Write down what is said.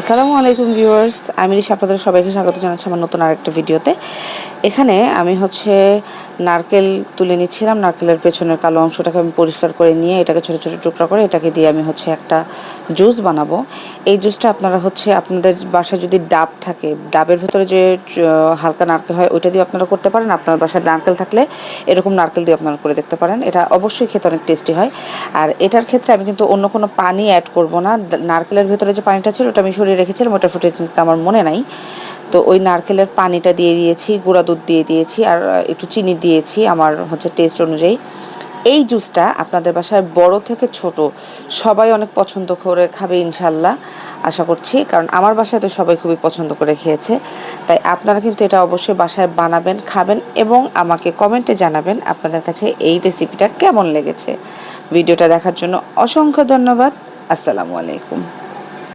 আসসালামু আলাইকুম ভিউয়ার্স, আমি রিশা, আপনাদের সবাইকে স্বাগত জানাচ্ছি আমার নতুন আরেকটা ভিডিওতে। এখানে আমি নারকেল তুলে নিচ্ছিলাম। নারকেলের পেছনের কালো অংশটাকে আমি পরিষ্কার করে নিয়ে এটাকে ছোটো ছোটো টুকরা করে এটাকে দিয়ে আমি একটা জুস বানাবো। এই জুসটা আপনারা আপনাদের বাসায় যদি ডাব থাকে, ডাবের ভেতরে যে হালকা নারকেল হয় ওইটা দিয়ে আপনারা করতে পারেন। আপনার বাসায় নারকেল থাকলে এরকম নারকেল দিয়ে আপনারা করে দেখতে পারেন। এটা অবশ্যই খেতে অনেক টেস্টি হয়। আর এটার ক্ষেত্রে আমি কিন্তু অন্য কোনো পানি অ্যাড করব না। নারকেলের ভেতরে যে পানিটা ছিল ওটা আমি সরিয়ে রেখেছিলাম, ওটা ফুটে নিতে আমার মনে নাই। তো ওই নারকেলের পানিটা দিয়ে দিয়েছি, গুঁড়া দুধ দিয়ে দিয়েছি, আর একটু চিনি দিয়েছি আমার টেস্ট অনুযায়ী। এই জুসটা আপনাদের বাসায় বড় থেকে ছোট সবাই অনেক পছন্দ করে খাবে ইনশাল্লাহ, আশা করছি। কারণ আমার বাসায় তো সবাই খুবই পছন্দ করে খেয়েছে। তাই আপনারা কিন্তু এটা অবশ্যই বাসায় বানাবেন, খাবেন এবং আমাকে কমেন্টে জানাবেন আপনাদের কাছে এই রেসিপিটা কেমন লেগেছে। ভিডিওটা দেখার জন্য অসংখ্য ধন্যবাদ। আসসালামু আলাইকুম।